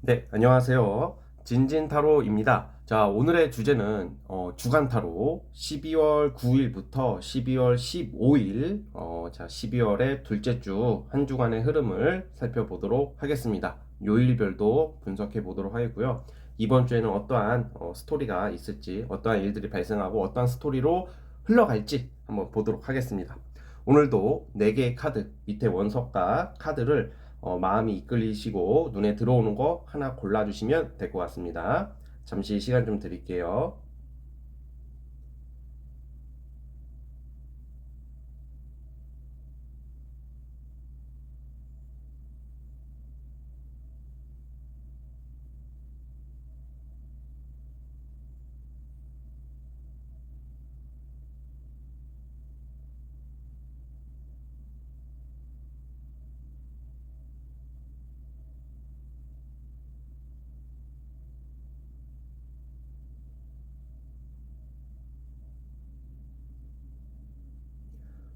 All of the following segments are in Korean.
네, 안녕하세요. 진진타로입니다. 자, 오늘의 주제는 주간타로 12월 9일부터 12월 15일, 12월의 둘째 주 한 주간의 흐름을 살펴보도록 하겠습니다. 요일별도 분석해 보도록 하겠고요. 이번 주에는 어떠한 스토리가 있을지, 어떠한 일들이 발생하고 어떠한 스토리로 흘러갈지 한번 보도록 하겠습니다. 오늘도 4개의 카드, 밑에 원석과 카드를 마음이 이끌리시고 눈에 들어오는 거 하나 골라주시면 될 것 같습니다. 잠시 시간 좀 드릴게요.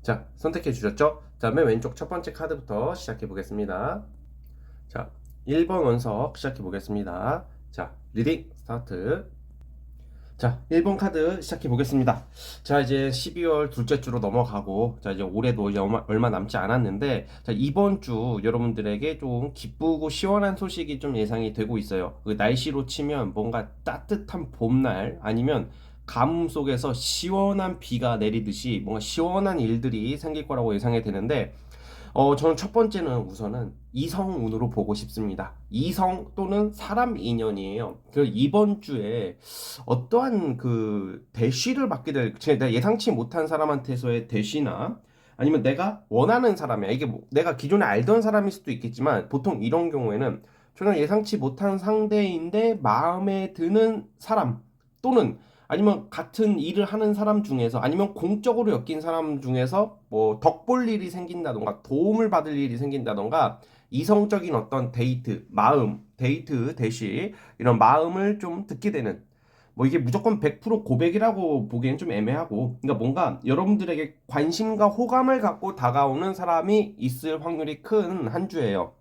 자, 선택해 주셨죠? 자, 맨 왼쪽 첫 번째 카드부터 시작해 보겠습니다. 자, 1번 원석 시작해 보겠습니다. 자, 리딩 스타트. 자, 1번 카드 시작해 보겠습니다. 자, 이제 12월 둘째 주로 넘어가고, 자, 이제 올해도 이제 얼마 남지 않았는데, 자, 이번 주 여러분들에게 좀 기쁘고 시원한 소식이 좀 예상이 되고 있어요. 그 날씨로 치면 뭔가 따뜻한 봄날 아니면 가뭄 속에서 시원한 비가 내리듯이 뭔가 시원한 일들이 생길 거라고 예상이 되는데, 저는 첫 번째는 우선은 이성운으로 보고 싶습니다. 이성 또는 사람 인연이에요. 그 이번 주에 어떠한 그 대시를 받게 내가 예상치 못한 사람한테서의 대시나 아니면 내가 원하는 사람이야. 이게 뭐 내가 기존에 알던 사람일 수도 있겠지만 보통 이런 경우에는 전혀 예상치 못한 상대인데 마음에 드는 사람 또는 아니면 같은 일을 하는 사람 중에서 아니면 공적으로 엮인 사람 중에서 뭐 덕볼 일이 생긴다던가 도움을 받을 일이 생긴다던가 이성적인 어떤 데이트, 마음, 데이트 대시 이런 마음을 좀 듣게 되는 뭐 이게 무조건 100% 고백이라고 보기엔 좀 애매하고 그러니까 뭔가 여러분들에게 관심과 호감을 갖고 다가오는 사람이 있을 확률이 큰 한 주예요.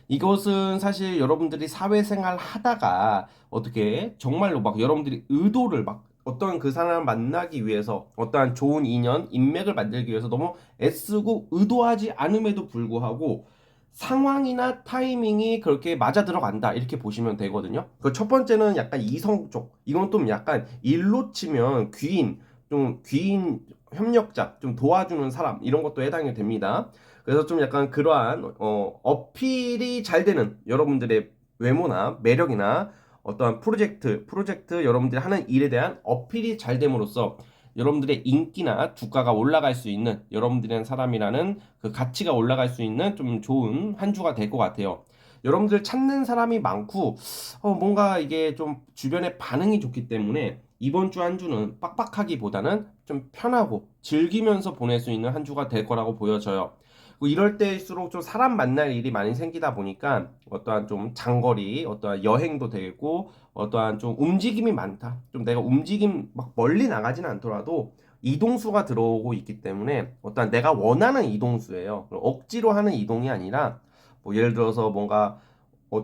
이것은 사실 여러분들이 사회생활 하다가 어떻게 정말로 막 여러분들이 의도를 막 어떤 그 사람을 만나기 위해서 어떠한 좋은 인연, 인맥을 만들기 위해서 너무 애쓰고 의도하지 않음에도 불구하고 상황이나 타이밍이 그렇게 맞아 들어간다 이렇게 보시면 되거든요. 그 첫 번째는 약간 이성 쪽, 이건 좀 약간 일로 치면 귀인, 좀 귀인 협력자, 좀 도와주는 사람 이런 것도 해당이 됩니다. 그래서 좀 약간 그러한 어필이 잘 되는 여러분들의 외모나 매력이나 어떠한 프로젝트 여러분들이 하는 일에 대한 어필이 잘 됨으로써 여러분들의 인기나 주가가 올라갈 수 있는 여러분들이라는 사람이라는 그 가치가 올라갈 수 있는 좀 좋은 한 주가 될 것 같아요. 여러분들 찾는 사람이 많고 뭔가 이게 좀 주변의 반응이 좋기 때문에 이번 주 한 주는 빡빡하기보다는 좀 편하고 즐기면서 보낼 수 있는 한 주가 될 거라고 보여져요. 뭐 이럴 때일수록 좀 사람 만날 일이 많이 생기다 보니까 어떠한 좀 장거리, 어떠한 여행도 되고 어떠한 좀 움직임이 많다. 좀 내가 움직임 막 멀리 나가지는 않더라도 이동수가 들어오고 있기 때문에 어떠한 내가 원하는 이동수예요. 억지로 하는 이동이 아니라 뭐 예를 들어서 뭔가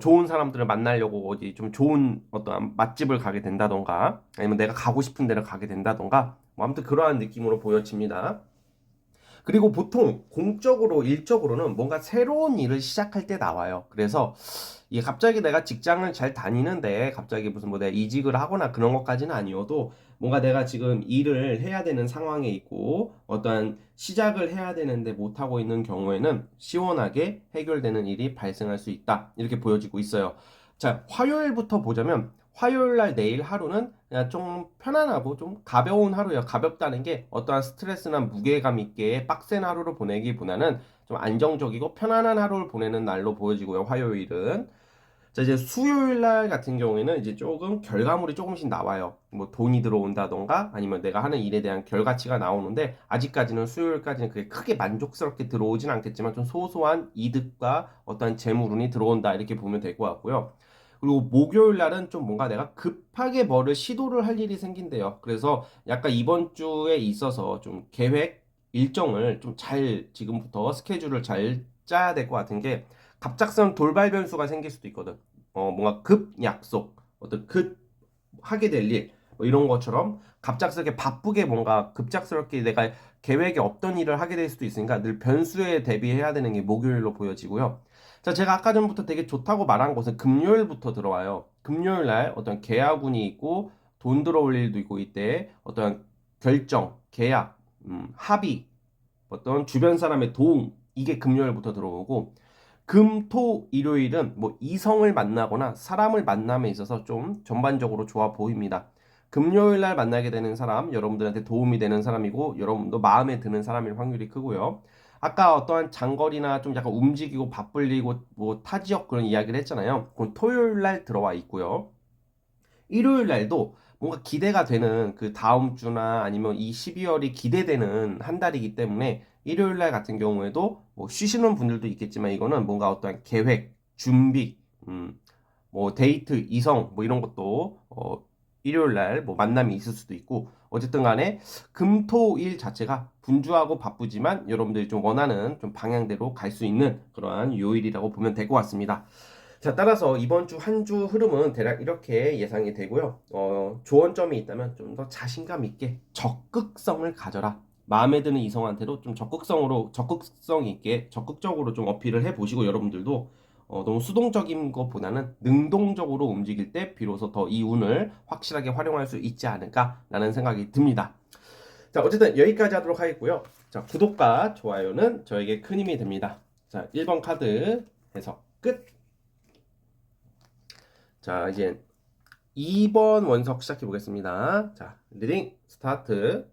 좋은 사람들을 만나려고 어디 좀 좋은 어떤 맛집을 가게 된다던가 아니면 내가 가고 싶은 데를 가게 된다던가 뭐 아무튼 그러한 느낌으로 보여집니다. 그리고 보통 공적으로 일적으로는 뭔가 새로운 일을 시작할 때 나와요. 그래서 이게 갑자기 내가 직장을 잘 다니는데 갑자기 무슨 뭐 내가 이직을 하거나 그런 것까지는 아니어도 뭔가 내가 지금 일을 해야 되는 상황에 있고 어떠한 시작을 해야 되는데 못하고 있는 경우에는 시원하게 해결되는 일이 발생할 수 있다. 이렇게 보여지고 있어요. 자, 화요일부터 보자면 화요일 날 내일 하루는 그냥 좀 편안하고 좀 가벼운 하루예요. 가볍다는 게 어떠한 스트레스나 무게감 있게 빡센 하루를 보내기보다는 좀 안정적이고 편안한 하루를 보내는 날로 보여지고요. 화요일은. 자, 이제 수요일 날 같은 경우에는 이제 조금 결과물이 조금씩 나와요. 뭐 돈이 들어온다던가 아니면 내가 하는 일에 대한 결과치가 나오는데 아직까지는 수요일까지는 그게 크게 만족스럽게 들어오진 않겠지만 좀 소소한 이득과 어떤 재물운이 들어온다 이렇게 보면 될 것 같고요. 그리고 목요일 날은 좀 뭔가 내가 급하게 뭐를 시도를 할 일이 생긴대요. 그래서 약간 이번 주에 있어서 좀 계획 일정을 좀 잘 지금부터 스케줄을 잘 짜야 될 것 같은 게 갑작스러운 돌발 변수가 생길 수도 있거든. 뭔가 급 약속, 어떤 급 하게 될 일, 뭐 이런 것처럼 갑작스럽게 바쁘게 뭔가 급작스럽게 내가 계획에 없던 일을 하게 될 수도 있으니까 늘 변수에 대비해야 되는 게 목요일로 보여지고요. 자, 제가 아까 전부터 되게 좋다고 말한 것은 금요일부터 들어와요. 금요일 날 어떤 계약운이 있고 돈 들어올 일도 있고 이때 어떤 결정, 계약, 합의, 어떤 주변 사람의 도움 이게 금요일부터 들어오고 금, 토, 일요일은 뭐 이성을 만나거나 사람을 만남에 있어서 좀 전반적으로 좋아 보입니다. 금요일 날 만나게 되는 사람, 여러분들한테 도움이 되는 사람이고, 여러분도 마음에 드는 사람일 확률이 크고요. 아까 어떠한 장거리나 좀 약간 움직이고 바쁠리고 뭐 타 지역 그런 이야기를 했잖아요. 그건 토요일 날 들어와 있고요. 일요일 날도 뭔가 기대가 되는 그 다음 주나 아니면 이 12월이 기대되는 한 달이기 때문에 일요일 날 같은 경우에도 뭐 쉬시는 분들도 있겠지만 이거는 뭔가 어떤 계획, 준비, 뭐 데이트, 이성 뭐 이런 것도 일요일 날 뭐 만남이 있을 수도 있고 어쨌든 간에 금, 토, 일 자체가 분주하고 바쁘지만 여러분들이 좀 원하는 좀 방향대로 갈 수 있는 그러한 요일이라고 보면 될 것 같습니다. 자, 따라서 이번 주 한 주 흐름은 대략 이렇게 예상이 되고요. 조언점이 있다면 좀 더 자신감 있게 적극성을 가져라. 마음에 드는 이성한테도 좀 적극성 있게 적극적으로 좀 어필을 해 보시고 여러분들도 너무 수동적인 것보다는 능동적으로 움직일 때 비로소 더 이 운을 확실하게 활용할 수 있지 않을까라는 생각이 듭니다. 자, 어쨌든 여기까지 하도록 하겠고요. 자, 구독과 좋아요는 저에게 큰 힘이 됩니다. 자, 1번 카드 해석 끝. 자, 이제 2번 원석 시작해 보겠습니다. 자, 리딩 스타트.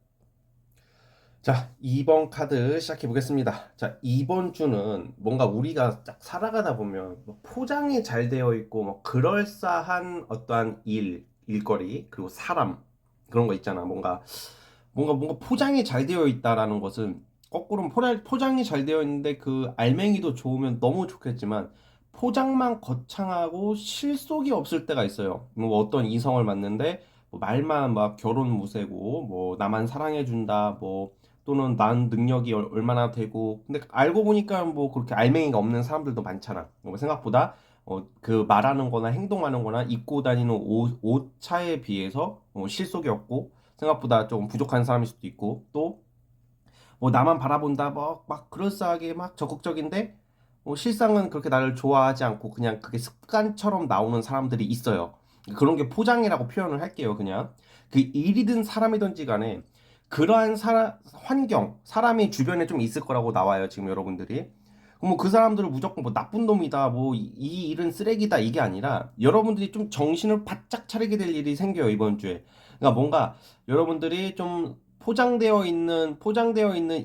자, 2번 카드 시작해 보겠습니다. 자, 이번 주는 뭔가 우리가 딱 살아가다 보면 뭐 포장이 잘 되어 있고 뭐 그럴싸한 어떠한 일거리, 그리고 사람 그런 거 있잖아. 뭔가 포장이 잘 되어 있다라는 것은 거꾸로 포장이 잘 되어 있는데 그 알맹이도 좋으면 너무 좋겠지만 포장만 거창하고 실속이 없을 때가 있어요. 뭐 어떤 이성을 만났는데 뭐 말만 막 결혼 무쇠고 뭐 나만 사랑해준다 뭐 또는 난 능력이 얼마나 되고 근데 알고 보니까 뭐 그렇게 알맹이가 없는 사람들도 많잖아. 뭐 생각보다 그 말하는 거나 행동하는 거나 입고 다니는 옷차에 비해서 실속이 없고 생각보다 조금 부족한 사람일 수도 있고 또 뭐 나만 바라본다 뭐 막 그럴싸하게 막 적극적인데 실상은 그렇게 나를 좋아하지 않고 그냥 그게 습관처럼 나오는 사람들이 있어요. 그런 게 포장이라고 표현을 할게요. 그냥 그 일이든 사람이든지 간에 그러한 환경 사람이 주변에 좀 있을 거라고 나와요. 지금 여러분들이 뭐 그 사람들을 무조건 뭐 나쁜 놈이다 뭐 이 일은 쓰레기다 이게 아니라 여러분들이 좀 정신을 바짝 차리게 될 일이 생겨요. 이번 주에 그러니까 뭔가 여러분들이 좀 포장되어 있는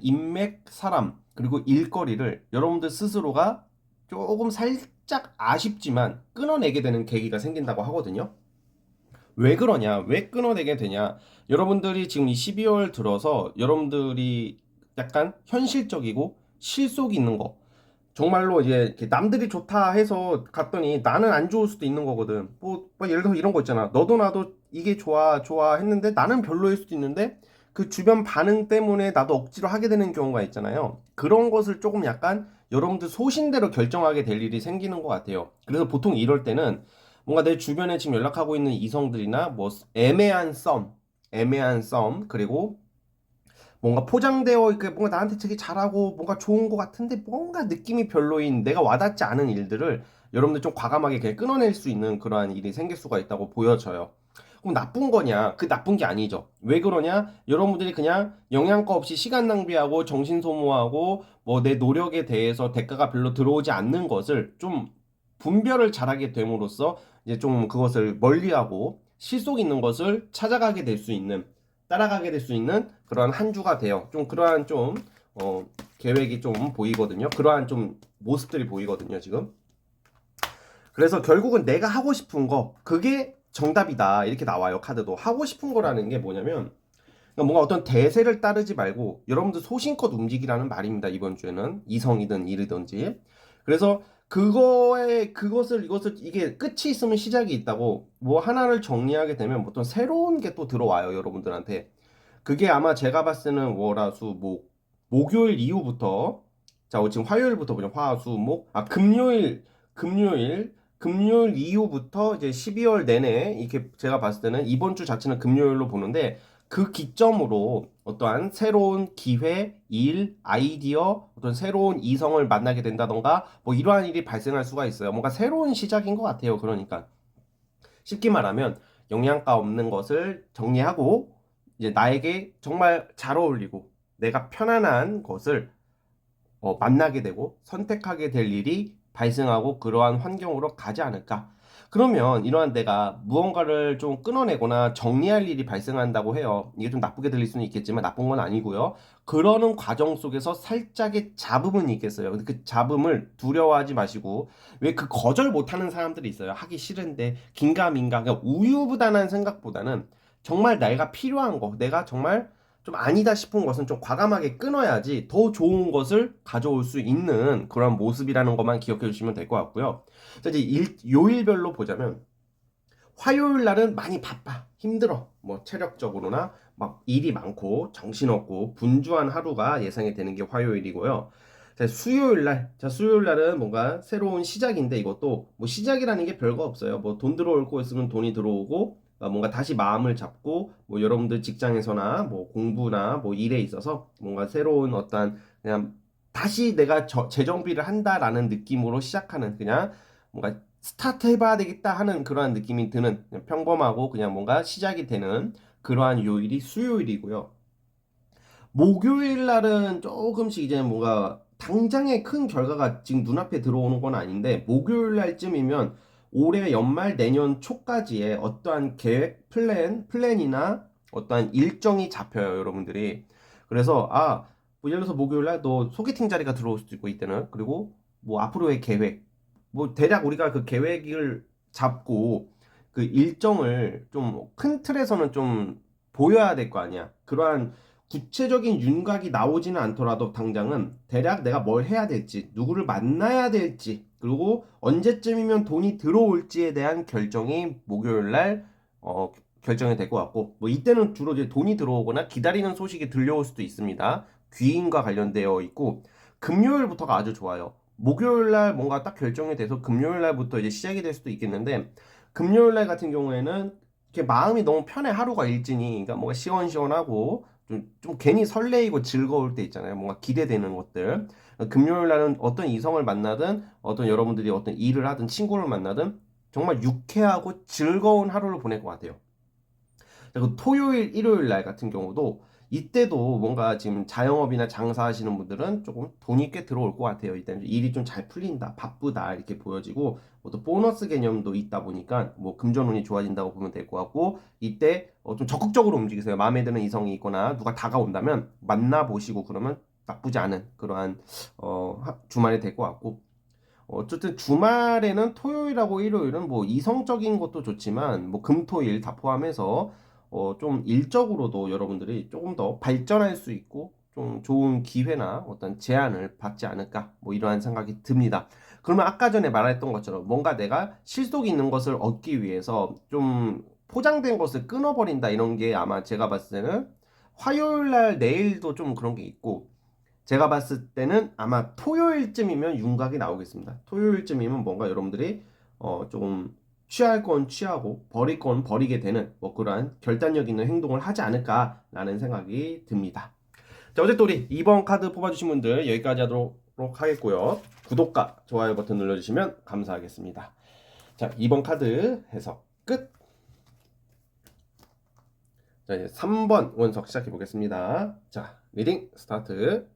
인맥, 사람, 그리고 일거리를 여러분들 스스로가 조금 살짝 아쉽지만 끊어내게 되는 계기가 생긴다고 하거든요. 왜 그러냐? 왜 끊어내게 되냐? 여러분들이 지금 이 12월 들어서 여러분들이 약간 현실적이고 실속 있는 거, 정말로 이제 이렇게 남들이 좋다 해서 갔더니 나는 안 좋을 수도 있는 거거든. 뭐 예를 들어서 이런 거 있잖아. 너도 나도 이게 좋아 했는데 나는 별로일 수도 있는데 그 주변 반응 때문에 나도 억지로 하게 되는 경우가 있잖아요. 그런 것을 조금 약간 여러분들 소신대로 결정하게 될 일이 생기는 것 같아요. 그래서 보통 이럴 때는 뭔가 내 주변에 지금 연락하고 있는 이성들이나 뭐 애매한 썸, 그리고 뭔가 포장되어 있게 뭔가 나한테 되게 잘하고 뭔가 좋은 것 같은데 뭔가 느낌이 별로인 내가 와닿지 않은 일들을 여러분들 좀 과감하게 그냥 끊어낼 수 있는 그러한 일이 생길 수가 있다고 보여져요. 그럼 나쁜 거냐? 그 나쁜 게 아니죠. 왜 그러냐? 여러분들이 그냥 영양가 없이 시간 낭비하고 정신 소모하고 뭐 내 노력에 대해서 대가가 별로 들어오지 않는 것을 좀 분별을 잘하게 됨으로써 이제 좀 그것을 멀리하고 실속 있는 것을 찾아가게 될 수 있는 따라가게 될 수 있는 그러한 한 주가 돼요. 좀 그러한 좀 계획이 좀 보이거든요. 그러한 좀 모습들이 보이거든요, 지금. 그래서 결국은 내가 하고 싶은 거 그게 정답이다. 이렇게 나와요, 카드도. 하고 싶은 거라는 게 뭐냐면 그러니까 뭔가 어떤 대세를 따르지 말고 여러분들 소신껏 움직이라는 말입니다. 이번 주에는 이성이든 일이든지. 그래서 이것을 이게 끝이 있으면 시작이 있다고 뭐 하나를 정리하게 되면 어떤 새로운 게 또 들어와요, 여러분들한테. 그게 아마 제가 봤을 때는 목요일 이후부터 자 지금 화요일부터 보죠. 금요일 금요일 이후부터 이제 12월 내내 이렇게 제가 봤을 때는 이번 주 자체는 금요일로 보는데 그 기점으로 어떠한 새로운 기회, 일, 아이디어, 어떤 새로운 이성을 만나게 된다던가 뭐 이러한 일이 발생할 수가 있어요. 뭔가 새로운 시작인 것 같아요. 그러니까 쉽게 말하면 영양가 없는 것을 정리하고 이제 나에게 정말 잘 어울리고 내가 편안한 것을 만나게 되고 선택하게 될 일이 발생하고 그러한 환경으로 가지 않을까. 그러면 이러한 내가 무언가를 좀 끊어내거나 정리할 일이 발생한다고 해요. 이게 좀 나쁘게 들릴 수는 있겠지만 나쁜 건 아니고요. 그러는 과정 속에서 살짝의 잡음은 있겠어요. 근데 그 잡음을 두려워하지 마시고 왜 그 거절 못하는 사람들이 있어요. 하기 싫은데 긴가민가. 그러니까 우유부단한 생각보다는 정말 내가 필요한 거, 내가 정말 좀 아니다 싶은 것은 좀 과감하게 끊어야지 더 좋은 것을 가져올 수 있는 그런 모습이라는 것만 기억해 주시면 될 것 같고요. 자, 이제 요일별로 보자면 화요일 날은 많이 바빠, 힘들어. 뭐 체력적으로나 막 일이 많고 정신없고 분주한 하루가 예상이 되는 게 화요일이고요. 자, 수요일 날은 뭔가 새로운 시작인데 이것도 뭐 시작이라는 게 별거 없어요. 뭐 돈 들어올 거 있으면 돈이 들어오고 뭔가 다시 마음을 잡고 뭐 여러분들 직장에서나 뭐 공부나 뭐 일에 있어서 뭔가 새로운 어떤 그냥 다시 내가 재정비를 한다라는 느낌으로 시작하는 그냥 뭔가 스타트 해봐야 되겠다 하는 그러한 느낌이 드는 그냥 평범하고 그냥 뭔가 시작이 되는 그러한 요일이 수요일이고요. 목요일 날은 조금씩 이제 뭔가 당장의 큰 결과가 지금 눈앞에 들어오는 건 아닌데 목요일 날쯤이면 올해 연말 내년 초까지의 어떠한 계획, 플랜이나 어떠한 일정이 잡혀요, 여러분들이. 그래서 뭐 예를 들어서 목요일 날 너 소개팅 자리가 들어올 수도 있고 이때는 그리고 뭐 앞으로의 계획, 뭐 대략 우리가 그 계획을 잡고 그 일정을 좀 큰 틀에서는 좀 보여야 될 거 아니야. 그러한 구체적인 윤곽이 나오지는 않더라도 당장은 대략 내가 뭘 해야 될지, 누구를 만나야 될지, 그리고 언제쯤이면 돈이 들어올지에 대한 결정이 목요일 날 결정이 될 것 같고, 뭐 이때는 주로 이제 돈이 들어오거나 기다리는 소식이 들려올 수도 있습니다. 귀인과 관련되어 있고, 금요일부터가 아주 좋아요. 목요일 날 뭔가 딱 결정이 돼서 금요일 날부터 이제 시작이 될 수도 있겠는데, 금요일 날 같은 경우에는 이렇게 마음이 너무 편해 하루가 일진이, 그러니까 뭔가 시원시원하고 좀 괜히 설레이고 즐거울 때 있잖아요. 뭔가 기대되는 것들. 금요일 날은 어떤 이성을 만나든 어떤 여러분들이 어떤 일을 하든 친구를 만나든 정말 유쾌하고 즐거운 하루를 보낼 것 같아요. 그리고 토요일, 일요일 날 같은 경우도 이때도 뭔가 지금 자영업이나 장사하시는 분들은 조금 돈이 꽤 들어올 것 같아요. 이때는 일이 좀 잘 풀린다, 바쁘다 이렇게 보여지고 또 보너스 개념도 있다 보니까 뭐 금전운이 좋아진다고 보면 될 것 같고 이때 좀 적극적으로 움직이세요. 마음에 드는 이성이 있거나 누가 다가온다면 만나보시고 그러면 나쁘지 않은 그러한 주말이 될 것 같고 어쨌든 주말에는 토요일하고 일요일은 뭐 이성적인 것도 좋지만 뭐 금토일 다 포함해서 좀 일적으로도 여러분들이 조금 더 발전할 수 있고 좀 좋은 기회나 어떤 제안을 받지 않을까 뭐 이러한 생각이 듭니다. 그러면 아까 전에 말했던 것처럼 뭔가 내가 실속 있는 것을 얻기 위해서 좀 포장된 것을 끊어버린다 이런 게 아마 제가 봤을 때는 화요일 날 내일도 좀 그런 게 있고 제가 봤을 때는 아마 토요일쯤이면 윤곽이 나오겠습니다. 토요일쯤이면 뭔가 여러분들이 조금 취할 건 취하고 버릴 건 버리게 되는 뭐 그러한 결단력 있는 행동을 하지 않을까라는 생각이 듭니다. 자, 어쨌든 우리 2번 카드 뽑아주신 분들 여기까지 하도록 하겠고요. 구독과 좋아요 버튼 눌러주시면 감사하겠습니다. 자, 2번 카드 해석 끝. 자, 이제 3번 원석 시작해 보겠습니다. 자, 리딩 스타트.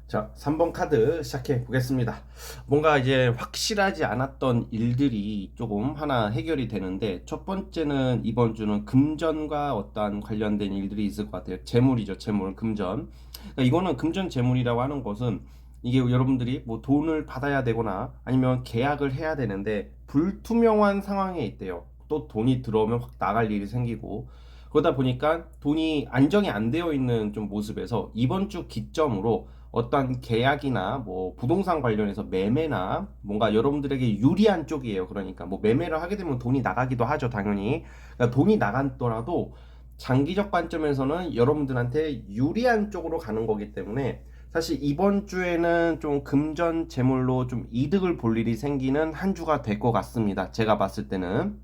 자, 3번 카드 시작해 보겠습니다. 뭔가 이제 확실하지 않았던 일들이 조금 하나 해결이 되는데, 첫 번째는 이번 주는 금전과 어떠한 관련된 일들이 있을 것 같아요. 재물이죠, 재물, 금전. 그러니까 이거는 금전 재물이라고 하는 것은 이게 여러분들이 뭐 돈을 받아야 되거나 아니면 계약을 해야 되는데 불투명한 상황에 있대요. 또 돈이 들어오면 확 나갈 일이 생기고 그러다 보니까 돈이 안정이 안 되어 있는 좀 모습에서 이번 주 기점으로 어떤 계약이나 뭐 부동산 관련해서 매매나 뭔가 여러분들에게 유리한 쪽이에요. 그러니까 뭐 매매를 하게 되면 돈이 나가기도 하죠, 당연히. 그러니까 돈이 나갔더라도 장기적 관점에서는 여러분들한테 유리한 쪽으로 가는 거기 때문에 사실 이번 주에는 좀 금전 재물로 좀 이득을 볼 일이 생기는 한 주가 될 것 같습니다. 제가 봤을 때는.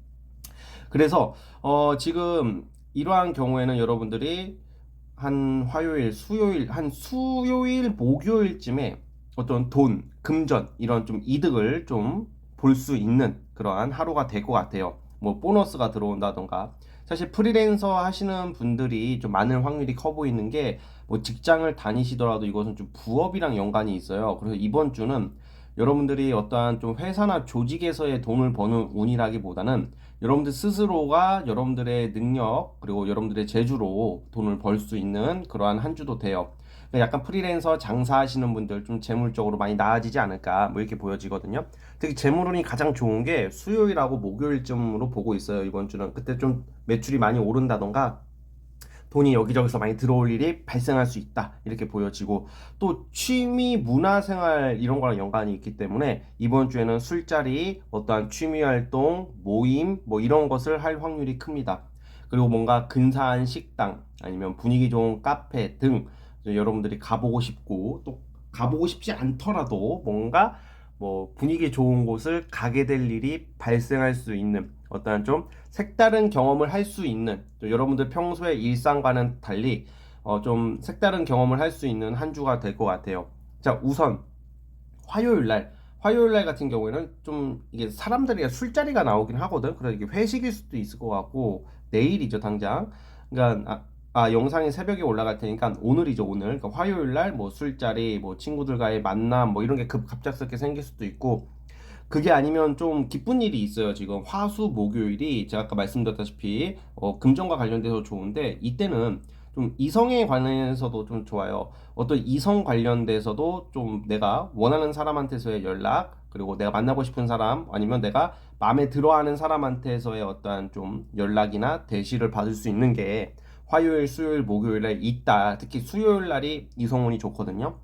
그래서 지금 이러한 경우에는 여러분들이 한 화요일, 수요일, 한 수요일, 목요일쯤에 어떤 돈, 금전 이런 좀 이득을 좀 볼 수 있는 그러한 하루가 될 것 같아요. 뭐 보너스가 들어온다던가. 사실 프리랜서 하시는 분들이 좀 많은 확률이 커 보이는 게 뭐 직장을 다니시더라도 이것은 좀 부업이랑 연관이 있어요. 그래서 이번 주는 여러분들이 어떠한 좀 회사나 조직에서의 돈을 버는 운이라기보다는 여러분들 스스로가 여러분들의 능력 그리고 여러분들의 재주로 돈을 벌 수 있는 그러한 한 주도 돼요. 그러니까 약간 프리랜서 장사하시는 분들 좀 재물적으로 많이 나아지지 않을까 뭐 이렇게 보여지거든요. 특히 재물운이 가장 좋은 게 수요일하고 목요일쯤으로 보고 있어요. 이번 주는 그때 좀 매출이 많이 오른다던가 돈이 여기저기서 많이 들어올 일이 발생할 수 있다 이렇게 보여지고, 또 취미 문화생활 이런 거랑 연관이 있기 때문에 이번 주에는 술자리 어떠한 취미활동 모임 뭐 이런 것을 할 확률이 큽니다. 그리고 뭔가 근사한 식당 아니면 분위기 좋은 카페 등 여러분들이 가보고 싶고 또 가보고 싶지 않더라도 뭔가 뭐 분위기 좋은 곳을 가게 될 일이 발생할 수 있는 어떠한 좀 색다른 경험을 할 수 있는, 여러분들 평소의 일상과는 달리 좀 색다른 경험을 할 수 있는 한 주가 될 것 같아요. 자, 우선 화요일 날 같은 경우에는 좀 이게 사람들이 술자리가 나오긴 하거든. 그래서 이게 회식일 수도 있을 것 같고, 내일이죠 당장. 그러니까 영상이 새벽에 올라갈 테니까 오늘이죠 오늘. 그러니까 화요일 날 뭐 술자리, 뭐 친구들과의 만남, 뭐 이런 게 갑작스럽게 생길 수도 있고, 그게 아니면 좀 기쁜 일이 있어요. 지금 화수 목요일이 제가 아까 말씀드렸다시피 금전과 관련돼서 좋은데, 이때는 좀 이성에 관해서도 좀 좋아요. 어떤 이성 관련돼서도 좀 내가 원하는 사람한테서의 연락, 그리고 내가 만나고 싶은 사람, 아니면 내가 마음에 들어하는 사람한테서의 어떠한 좀 연락이나 대시를 받을 수 있는 게 화요일, 수요일, 목요일에 있다. 특히 수요일 날이 이성운이 좋거든요.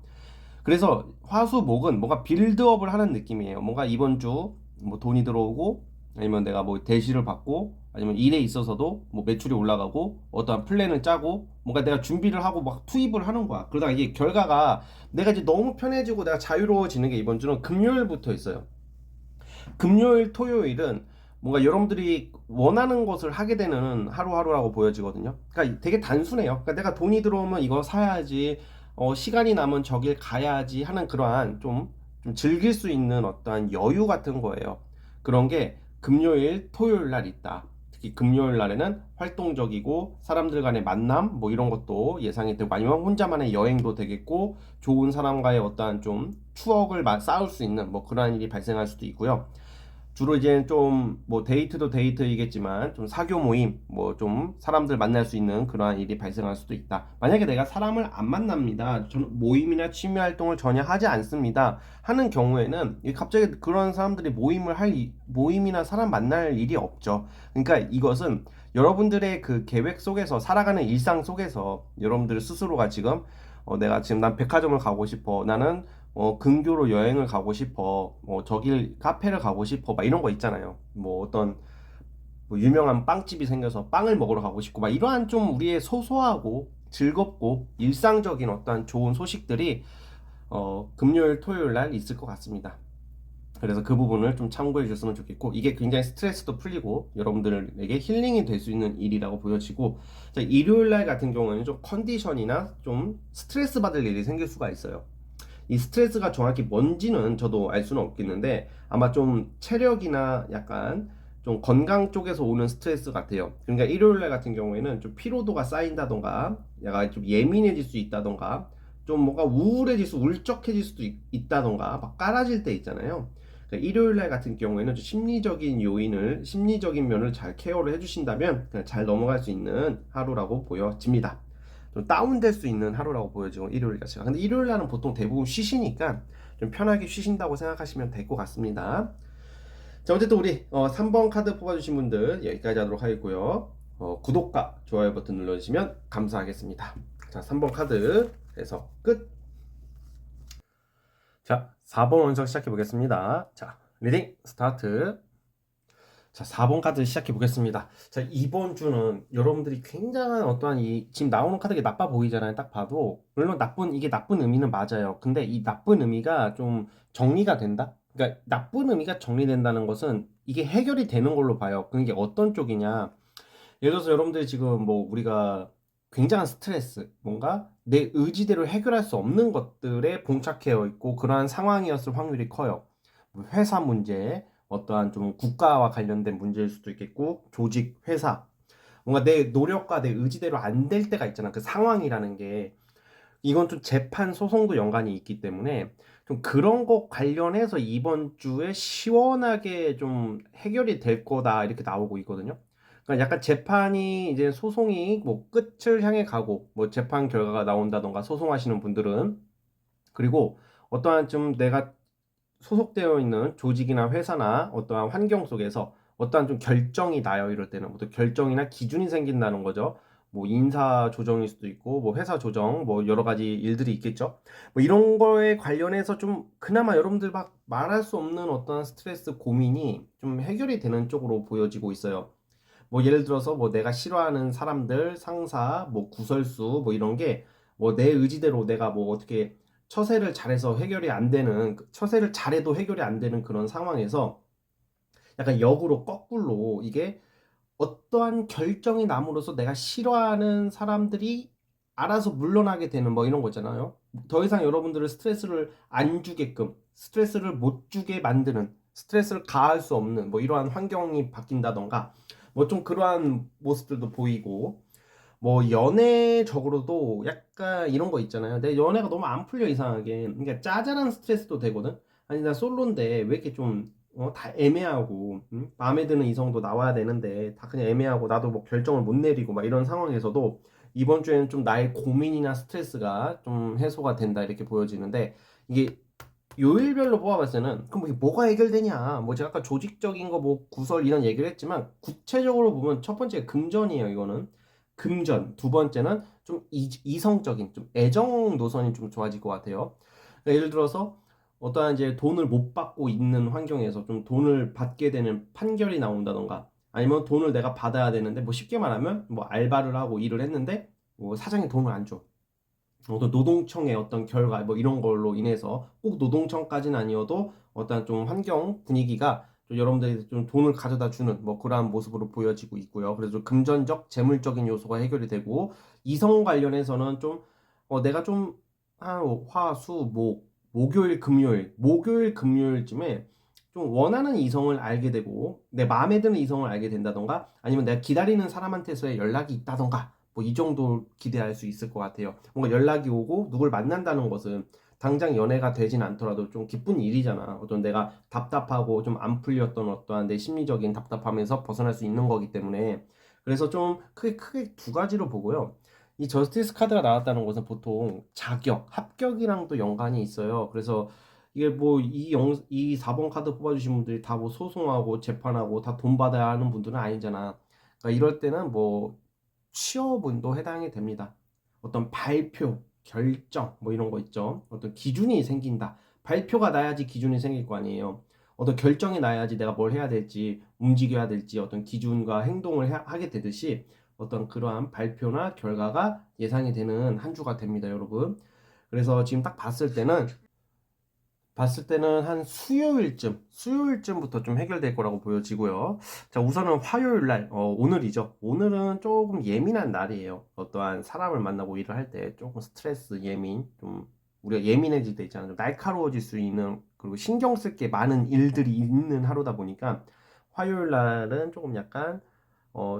그래서 화수목은 뭔가 빌드업을 하는 느낌이에요. 뭔가 이번 주 뭐 돈이 들어오고, 아니면 내가 뭐 대시를 받고, 아니면 일에 있어서도 뭐 매출이 올라가고, 어떠한 플랜을 짜고, 뭔가 내가 준비를 하고 막 투입을 하는 거야. 그러다가 이게 결과가 내가 이제 너무 편해지고 내가 자유로워지는 게 이번 주는 금요일부터 있어요. 금요일, 토요일은 뭔가 여러분들이 원하는 것을 하게 되는 하루하루라고 보여지거든요. 그러니까 되게 단순해요. 그러니까 내가 돈이 들어오면 이거 사야지, 시간이 남은 저길 가야지 하는 그러한 좀 즐길 수 있는 어떠한 여유 같은 거예요. 그런 게 금요일, 토요일 날 있다. 특히 금요일 날에는 활동적이고 사람들 간의 만남 뭐 이런 것도 예상이 되고, 아니면 혼자만의 여행도 되겠고, 좋은 사람과의 어떠한 좀 추억을 쌓을 수 있는 뭐 그러한 일이 발생할 수도 있고요. 주로 이제 좀 뭐 데이트도 데이트이겠지만 좀 사교 모임 뭐 좀 사람들 만날 수 있는 그러한 일이 발생할 수도 있다. 만약에 내가 사람을 안 만납니다, 저는 모임이나 취미 활동을 전혀 하지 않습니다 하는 경우에는 갑자기 그런 사람들이 모임이나 사람 만날 일이 없죠. 그러니까 이것은 여러분들의 그 계획 속에서, 살아가는 일상 속에서 여러분들 스스로가 지금 내가 지금 난 백화점을 가고 싶어, 나는 근교로 여행을 가고 싶어, 저길 카페를 가고 싶어, 막 이런 거 있잖아요. 뭐 어떤 뭐 유명한 빵집이 생겨서 빵을 먹으러 가고 싶고, 막 이러한 좀 우리의 소소하고 즐겁고 일상적인 어떠한 좋은 소식들이 금요일, 토요일 날 있을 것 같습니다. 그래서 그 부분을 좀 참고해 주셨으면 좋겠고, 이게 굉장히 스트레스도 풀리고 여러분들에게 힐링이 될 수 있는 일이라고 보여지고, 자, 일요일 날 같은 경우에는 좀 컨디션이나 좀 스트레스 받을 일이 생길 수가 있어요. 이 스트레스가 정확히 뭔지는 저도 알 수는 없겠는데, 아마 좀 체력이나 약간 좀 건강 쪽에서 오는 스트레스 같아요. 그러니까 일요일날 같은 경우에는 좀 피로도가 쌓인다던가, 약간 좀 예민해질 수 있다던가, 좀 뭔가 울적해질 수도 있다던가, 막 깔아질 때 있잖아요. 그러니까 일요일날 같은 경우에는 좀 심리적인 면을 잘 케어를 해주신다면 그냥 잘 넘어갈 수 있는 하루라고 보여집니다. 좀 다운될 수 있는 하루라고 보여지고 일요일 자체가. 근데 일요일 날은 보통 대부분 쉬시니까 좀 편하게 쉬신다고 생각하시면 될 것 같습니다. 자, 어쨌든 우리 3번 카드 뽑아주신 분들 여기까지 하도록 하겠고요. 구독과 좋아요 버튼 눌러주시면 감사하겠습니다. 자, 3번 카드 해서 끝. 자, 4번 원석 시작해 보겠습니다. 자, 리딩 스타트. 자, 4번 카드 시작해 보겠습니다. 자, 이번 주는 여러분들이 굉장한 어떠한 지금 나오는 카드가 나빠 보이잖아요. 딱 봐도. 물론 이게 나쁜 의미는 맞아요. 근데 이 나쁜 의미가 좀 정리가 된다? 그러니까 나쁜 의미가 정리된다는 것은 이게 해결이 되는 걸로 봐요. 그게 어떤 쪽이냐? 예를 들어서 여러분들이 지금 뭐 우리가 굉장한 스트레스, 뭔가 내 의지대로 해결할 수 없는 것들에 봉착해 있고 그러한 상황이었을 확률이 커요. 뭐 회사 문제, 어떠한 좀 국가와 관련된 문제일 수도 있겠고, 조직, 회사. 뭔가 내 노력과 내 의지대로 안 될 때가 있잖아. 그 상황이라는 게. 이건 좀 재판 소송도 연관이 있기 때문에 좀 그런 것 관련해서 이번 주에 시원하게 좀 해결이 될 거다 이렇게 나오고 있거든요. 그러니까 약간 재판이 이제 소송이 뭐 끝을 향해 가고 뭐 재판 결과가 나온다던가 소송하시는 분들은 그리고 어떠한 좀 내가 소속되어 있는 조직이나 회사나 어떠한 환경 속에서 어떠한 좀 결정이 나요. 이럴 때는 뭐 결정이나 기준이 생긴다는 거죠. 뭐 인사 조정일 수도 있고 뭐 회사 조정 뭐 여러 가지 일들이 있겠죠. 뭐 이런 거에 관련해서 좀 그나마 여러분들 막 말할 수 없는 어떤 스트레스 고민이 좀 해결이 되는 쪽으로 보여지고 있어요. 뭐 예를 들어서 뭐 내가 싫어하는 사람들, 상사, 뭐 구설수 뭐 이런 게 뭐 내 의지대로 내가 뭐 어떻게 처세를 잘해서 해결이 안 되는 처세를 잘해도 해결이 안 되는 그런 상황에서 약간 역으로 거꾸로 이게 어떠한 결정이 남으로써 내가 싫어하는 사람들이 알아서 물러나게 되는 뭐 이런 거 있잖아요. 더 이상 여러분들을 스트레스를 안 주게끔 스트레스를 못 주게 만드는 스트레스를 가할 수 없는 뭐 이러한 환경이 바뀐다던가 뭐 좀 그러한 모습들도 보이고 뭐 연애적으로도 약간 이런 거 있잖아요. 내 연애가 너무 안 풀려 이상하게. 그러니까 짜잘한 스트레스도 되거든. 아니 나 솔로인데 왜 이렇게 좀 다 애매하고 마음에 드는 이성도 나와야 되는데 다 그냥 애매하고 나도 뭐 결정을 못 내리고 막 이런 상황에서도 이번 주에는 좀 나의 고민이나 스트레스가 좀 해소가 된다 이렇게 보여지는데 이게 요일별로 뽑아봤을 때는 그럼 이게 뭐가 해결되냐 뭐 제가 아까 조직적인 거 뭐 구설 이런 얘기를 했지만 구체적으로 보면 첫 번째 금전이에요. 이거는 금전. 두 번째는 좀 이성적인 좀 애정 노선이 좀 좋아질 것 같아요. 그러니까 예를 들어서 어떠한 이제 돈을 못 받고 있는 환경에서 좀 돈을 받게 되는 판결이 나온다던가 아니면 돈을 내가 받아야 되는데 뭐 쉽게 말하면 뭐 알바를 하고 일을 했는데 뭐 사장이 돈을 안 줘. 어떤 노동청의 어떤 결과 뭐 이런 걸로 인해서 꼭 노동청까지는 아니어도 어떤 좀 환경 분위기가 좀 여러분들이 좀 돈을 가져다 주는 뭐 그러한 모습으로 보여지고 있고요. 그래서 좀 금전적, 재물적인 요소가 해결이 되고 이성 관련해서는 좀 내가 좀 한 화, 수, 목요일, 금요일쯤에 좀 원하는 이성을 알게 되고 내 마음에 드는 이성을 알게 된다던가 아니면 내가 기다리는 사람한테서의 연락이 있다던가 뭐 이 정도 기대할 수 있을 것 같아요. 뭔가 연락이 오고 누굴 만난다는 것은 당장 연애가 되진 않더라도 좀 기쁜 일이잖아. 어떤 내가 답답하고 좀 안 풀렸던 어떠한 내 심리적인 답답함에서 벗어날 수 있는 거기 때문에 그래서 좀 크게 두 가지로 보고요. 이 저스티스 카드가 나왔다는 것은 보통 자격, 합격이랑도 연관이 있어요. 그래서 이게 뭐 이 4번 카드 뽑아주신 분들이 다 뭐 소송하고 재판하고 다 돈 받아야 하는 분들은 아니잖아. 그러니까 이럴 때는 뭐 취업운도 해당이 됩니다. 어떤 발표, 결정 뭐 이런 거 있죠. 어떤 기준이 생긴다. 발표가 나야지 기준이 생길 거 아니에요. 어떤 결정이 나야지 내가 뭘 해야 될지, 움직여야 될지 어떤 기준과 행동을 하게 되듯이 어떤 그러한 발표나 결과가 예상이 되는 한 주가 됩니다, 여러분. 그래서 지금 딱 봤을 때는 한 수요일쯤부터 좀 해결될 거라고 보여지고요. 자, 우선은 화요일 날, 오늘이죠. 오늘은 조금 예민한 날이에요. 어떠한 사람을 만나고 일을 할 때 조금 스트레스, 좀 우리가 예민해질 때 있잖아요. 좀 날카로워질 수 있는, 그리고 신경 쓸 게 많은 일들이 있는 하루다 보니까 화요일 날은 조금 약간,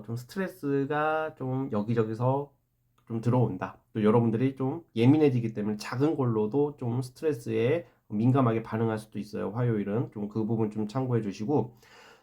좀 스트레스가 좀 여기저기서 좀 들어온다. 또 여러분들이 좀 예민해지기 때문에 작은 걸로도 좀 스트레스에 민감하게 반응할 수도 있어요. 화요일은 좀 그 부분 좀 참고해 주시고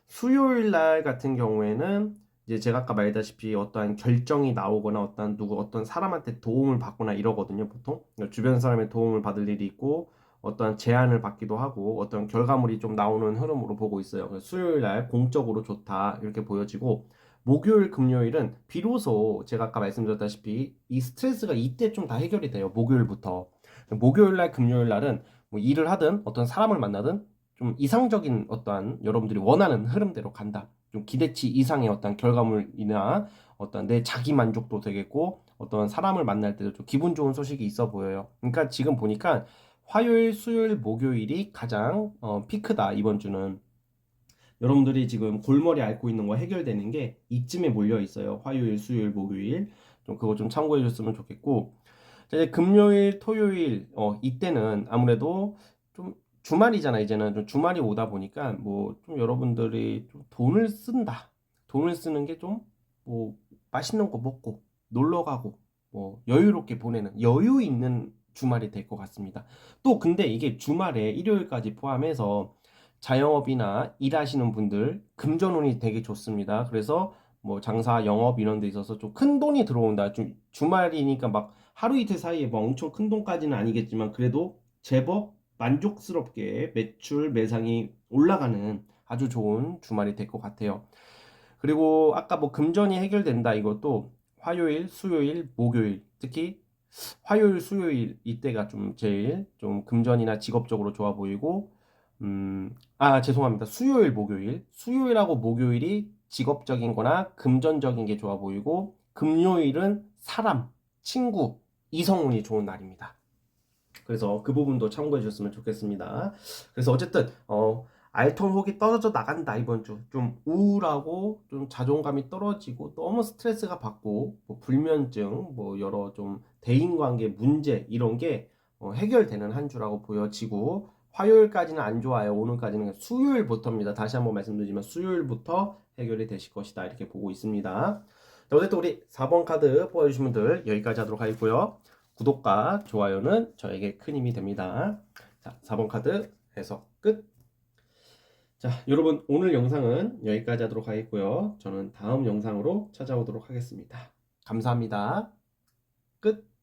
수요일 날 같은 경우에는 이제 제가 아까 말했다시피 어떠한 결정이 나오거나 어떤 사람한테 도움을 받거나 이러거든요. 보통 그러니까 주변 사람의 도움을 받을 일이 있고 어떠한 제안을 받기도 하고 어떤 결과물이 좀 나오는 흐름으로 보고 있어요. 그래서 수요일 날 공적으로 좋다 이렇게 보여지고 목요일, 금요일은 비로소 제가 아까 말씀드렸다시피 이 스트레스가 이때 좀 다 해결이 돼요. 목요일부터. 목요일 날, 금요일 날은 뭐 일을 하든 어떤 사람을 만나든 좀 이상적인 어떠한 여러분들이 원하는 흐름대로 간다. 좀 기대치 이상의 어떤 결과물이나 어떤 내 자기 만족도 되겠고 어떤 사람을 만날 때도 좀 기분 좋은 소식이 있어 보여요. 그러니까 지금 보니까 화요일, 수요일, 목요일이 가장 피크다 이번 주는. 여러분들이 지금 골머리 앓고 있는 거 해결되는 게 이쯤에 몰려 있어요. 화요일, 수요일, 목요일. 좀 그거 좀 참고해 줬으면 좋겠고. 자, 이제 금요일, 토요일, 이때는 아무래도 좀 주말이잖아. 이제는 좀 주말이 오다 보니까 뭐 좀 여러분들이 좀 돈을 쓴다. 돈을 쓰는 게 좀 뭐 맛있는 거 먹고 놀러 가고 뭐 여유롭게 보내는 여유 있는 주말이 될 것 같습니다. 또 근데 이게 주말에 일요일까지 포함해서 자영업이나 일하시는 분들 금전운이 되게 좋습니다. 그래서 뭐 장사, 영업 이런 데 있어서 좀 큰 돈이 들어온다. 좀 주말이니까 막 하루 이틀 사이에 뭐 엄청 큰 돈까지는 아니겠지만 그래도 제법 만족스럽게 매출 매상이 올라가는 아주 좋은 주말이 될 것 같아요. 그리고 아까 뭐 금전이 해결된다 이것도 화요일, 수요일, 목요일 특히 화요일, 수요일 이때가 좀 제일 좀 금전이나 직업적으로 좋아 보이고 죄송합니다. 수요일, 목요일. 수요일하고 목요일이 직업적인 거나 금전적인 게 좋아 보이고 금요일은 사람, 친구, 이성운이 좋은 날입니다. 그래서 그 부분도 참고해 주셨으면 좋겠습니다. 그래서 어쨌든 알턴혹이 떨어져 나간다 이번 주. 좀 우울하고 좀 자존감이 떨어지고 너무 스트레스가 받고 뭐 불면증, 뭐 여러 좀 대인관계 문제 이런 게 해결되는 한 주라고 보여지고 화요일까지는 안 좋아요. 오늘까지는 수요일부터입니다. 다시 한번 말씀드리지만 수요일부터 해결이 되실 것이다 이렇게 보고 있습니다. 자, 어쨌든 우리 4번 카드 뽑아주신 분들 여기까지 하도록 하겠고요. 구독과 좋아요는 저에게 큰 힘이 됩니다. 자, 4번 카드 해석 끝. 자, 여러분 오늘 영상은 여기까지 하도록 하겠고요. 저는 다음 영상으로 찾아오도록 하겠습니다. 감사합니다. 끝.